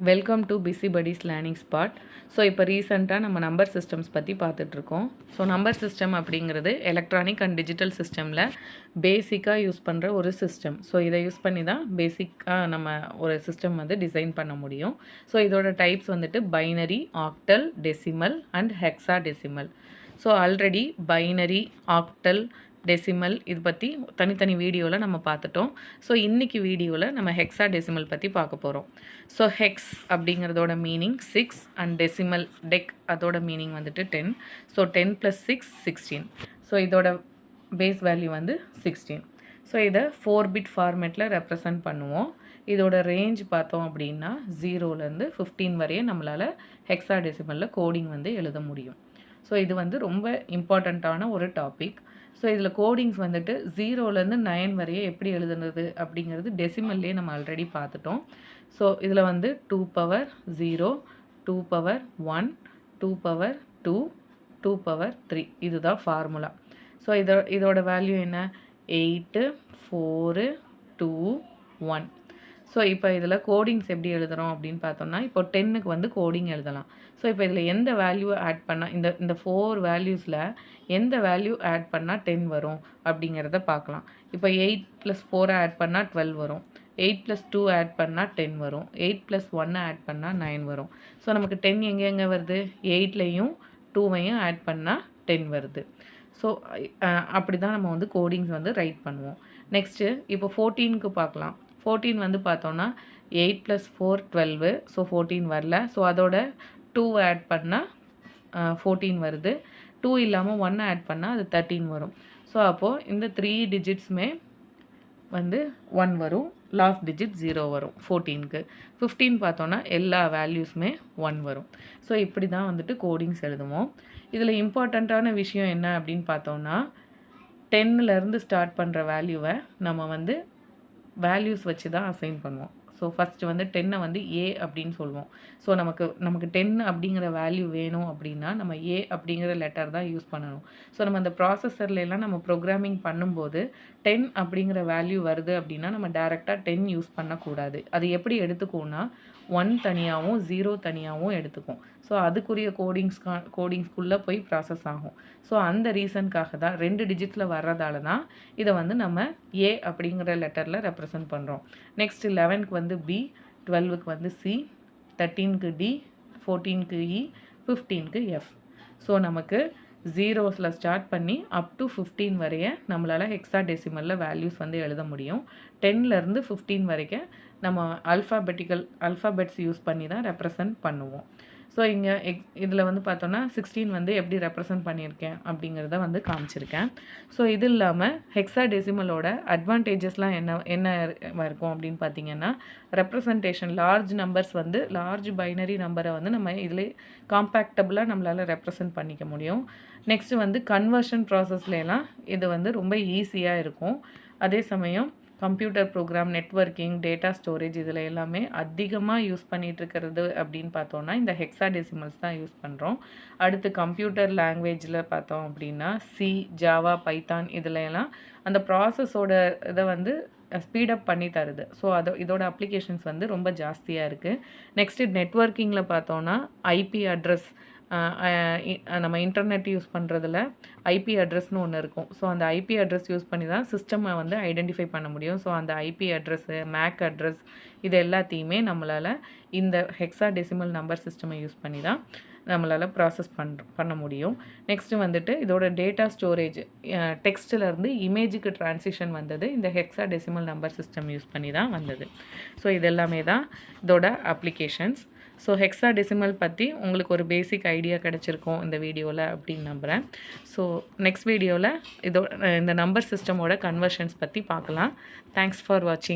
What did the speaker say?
Welcome to busy buddies learning spot. So இப்போ ரீசெண்டாக நம்ம நம்பர் சிஸ்டம்ஸ் பற்றி பார்த்துட்ருக்கோம். ஸோ நம்பர் சிஸ்டம் அப்படிங்கிறது எலக்ட்ரானிக் அண்ட் டிஜிட்டல் சிஸ்டமில் பேசிக்காக யூஸ் பண்ணுற ஒரு சிஸ்டம். ஸோ இதை யூஸ் பண்ணி தான் பேசிக்காக நம்ம ஒரு சிஸ்டம் வந்து டிசைன் பண்ண முடியும். ஸோ இதோட டைப்ஸ் வந்துட்டு binary, octal, decimal and hexa decimal. So already binary, octal, decimal இது பற்றி தனித்தனி வீடியோவில் நம்ம பார்த்துட்டோம். ஸோ இன்றைக்கி வீடியோவில் நம்ம ஹெக்ஸா டெசிமல் பற்றி பார்க்க போகிறோம். ஸோ ஹெக்ஸ் அப்படிங்கிறதோட மீனிங் 6 அண்ட் டெசிமல் டெக் அதோட மீனிங் வந்துட்டு 10. ஸோ 10 + 6 16. ஸோ இதோட பேஸ் வேல்யூ வந்து 16. ஸோ இதை 4 பிட் ஃபார்மேட்டில் ரெப்ரசன்ட் பண்ணுவோம். இதோட ரேஞ்ச் பார்த்தோம் அப்படின்னா 0லேருந்து 15 வரையே நம்மளால் ஹெக்ஸா டெசிமலில் கோடிங் வந்து எழுத முடியும். ஸோ இது வந்து ரொம்ப இம்பார்ட்டண்ட்டான ஒரு டாபிக். ஸோ இதில் கோடிங்ஸ் வந்துட்டு 0லேருந்து 9 வரையே எப்படி எழுதுனது அப்படிங்கிறது டெசிமல்லே நம்ம ஆல்ரெடி பார்த்துட்டோம். ஸோ இதில் வந்து 2 பவர் 0, 2 பவர் 1, 2 பவர் 2, 2 பவர் 3 இதுதான் ஃபார்முலா. ஸோ இதோட வேல்யூ என்ன? 8, 4, 2, 1. ஸோ இப்போ இதில் கோடிங்ஸ் எப்படி எழுதுகிறோம் அப்படின்னு பார்த்தோம்னா, இப்போ 10க்கு வந்து கோடிங் எழுதலாம். ஸோ இப்போ இதில் எந்த வேல்யூ ஆட் பண்ணால் இந்த 4 வேல்யூஸில் எந்த வேல்யூ ஆட் பண்ணால் 10 வரும் அப்படிங்கிறத பார்க்கலாம். இப்போ 8 + 4 ஆட் பண்ணால் 12 வரும். 8 + 2 ஆட் பண்ணால் 10 வரும். 8 + 1 ஆட் பண்ணால் 9 வரும். ஸோ நமக்கு 10 எங்கே வருது? 8லையும் 2வையும் ஆட் பண்ணால் 10 வருது. ஸோ அப்படி தான் நம்ம வந்து கோடிங்ஸ் வந்து ரைட் பண்ணுவோம். நெக்ஸ்ட்டு இப்போ 14க்கு பார்க்கலாம். 14 வந்து பார்த்தோன்னா 8 + 4 12. ஸோ 14 வரல. ஸோ அதோட 2 ஆட் பண்ணால் 14 வருது. 2 இல்லாமல் 1 ஆட் பண்ணால் அது 13 வரும். ஸோ அப்போது இந்த 3 டிஜிட்ஸுமே வந்து 1 வரும். லாஸ்ட் டிஜிட் 0 வரும் 14க்கு. 15 பார்த்தோன்னா எல்லா வேல்யூஸுமே 1 வரும். ஸோ இப்படி தான் வந்துட்டு கோடிங்ஸ் எழுதுவோம். இதில் இம்பார்ட்டண்ட்டான விஷயம் என்ன அப்படின்னு பார்த்தோன்னா, 10லேருந்து ஸ்டார்ட் பண்ணுற வேல்யூவை நம்ம வந்து வேல்யூஸ் வச்சு தான் அசைன் பண்ணுவோம். ஸோ ஃபஸ்ட்டு வந்து 10 வந்து ஏ அப்படின்னு சொல்லுவோம். ஸோ நமக்கு 10 அப்படிங்கிற வேல்யூ வேணும் அப்படின்னா நம்ம ஏ அப்படிங்கிற லெட்டர் தான் யூஸ் பண்ணணும். ஸோ நம்ம அந்த ப்ராசஸர்லாம் நம்ம ப்ரோக்ராமிங் பண்ணும்போது 10 அப்படிங்கிற வேல்யூ வருது அப்படின்னா நம்ம டேரெக்டாக 10 யூஸ் பண்ணக்கூடாது. அது எப்படி எடுத்துக்கும்னா 1 தனியாகவும் 0 தனியாகவும் எடுத்துக்கும். ஸோ அதுக்குரிய கோடிங்ஸ்குள்ளே போய் ப்ராசஸ் ஆகும். ஸோ அந்த ரீசனுக்காக தான் 2 டிஜிட்டில் வர்றதால தான் இதை வந்து நம்ம ஏ அப்படிங்கிற லெட்டரில் ரெப்ரசன்ட் பண்ணுறோம். நெக்ஸ்ட் 11க்கு வந்து பி, 12க்கு வந்து சி, 13க்கு டி, 14க்கு இ, 15க்கு எஃப். ஸோ நமக்கு 0ஸில் ஸ்டார்ட் பண்ணி அப் டு 15 வரைய நம்மளால் ஹெக்ஸா டெசிமலில் வேல்யூஸ் வந்து எழுத முடியும். 10லேருந்து 15 வரைக்கும் நம்ம அல்ஃபாபெட்ஸ் யூஸ் பண்ணி தான் ரெப்ரசன்ட் பண்ணுவோம். ஸோ இங்கே இதில் வந்து பார்த்தோன்னா 16 வந்து எப்படி ரெப்ரசன்ட் பண்ணியிருக்கேன் அப்படிங்கிறத வந்து காமிச்சிருக்கேன். ஸோ இது இல்லாமல் ஹெக்ஸா டெசிமலோட அட்வான்டேஜஸ்லாம் என்ன இருக்கும் அப்படின்னு பார்த்தீங்கன்னா, ரெப்ரசன்டேஷன் லார்ஜ் நம்பர்ஸ் வந்து லார்ஜ் பைனரி நம்பரை வந்து நம்ம இதில் காம்பேக்டபுளாக நம்மளால் ரெப்ரசன்ட் பண்ணிக்க முடியும். நெக்ஸ்ட்டு வந்து கன்வர்ஷன் ப்ராசஸ்லாம் இது வந்து ரொம்ப ஈஸியாக இருக்கும். அதே சமயம் computer program, networking, data storage இதில் எல்லாமே அதிகமாக யூஸ் பண்ணிகிட்ருக்கிறது அப்படின்னு பார்த்தோன்னா இந்த ஹெக்ஸா டெசிமல்ஸ் தான் யூஸ் பண்ணுறோம். அடுத்து கம்ப்யூட்டர் லாங்குவேஜில் பார்த்தோம் அப்படின்னா சி, ஜாவா, பைத்தான் இதில் எல்லாம் அந்த ப்ராசஸோட இதை வந்து ஸ்பீடப் பண்ணி தருது. ஸோ இதோட அப்ளிகேஷன்ஸ் வந்து ரொம்ப ஜாஸ்தியாக இருக்குது. நெக்ஸ்ட்டு நெட்வொர்க்கிங்கில் பார்த்தோன்னா ஐபி அட்ரஸ், நம்ம இன்டர்நெட் யூஸ் பண்ணுறதுல ஐபி அட்ரஸ்னு ஒன்று இருக்கும். ஸோ அந்த ஐபி அட்ரஸ் யூஸ் பண்ணி தான் சிஸ்டமை வந்து ஐடென்டிஃபை பண்ண முடியும். ஸோ அந்த ஐபி அட்ரஸ்ஸு, மேக் அட்ரஸ் இது எல்லாத்தையுமே நம்மளால் இந்த ஹெக்ஸா டெசிமல் நம்பர் சிஸ்டமை யூஸ் பண்ணி தான் நம்மளால் ப்ராசஸ் பண்ண முடியும். நெக்ஸ்ட்டு வந்துட்டு இதோட டேட்டா ஸ்டோரேஜ், டெக்ஸ்ட்டிலேருந்து இமேஜுக்கு ட்ரான்சிஷன் வந்தது இந்த hexa decimal number system use பண்ணி தான் வந்தது. ஸோ இதெல்லாமே தான் இதோட அப்ளிகேஷன்ஸ். ஸோ ஹெக்ஸா டெசிமல் பற்றி உங்களுக்கு ஒரு பேசிக் ஐடியா கிடச்சிருக்கும் இந்த வீடியோவில் அப்படின்னு நம்புகிறேன். ஸோ நெக்ஸ்ட் வீடியோவில் இந்த நம்பர் சிஸ்டமோட கன்வர்ஷன்ஸ் பற்றி பார்க்கலாம். தேங்க்ஸ் ஃபார் வாட்சிங்.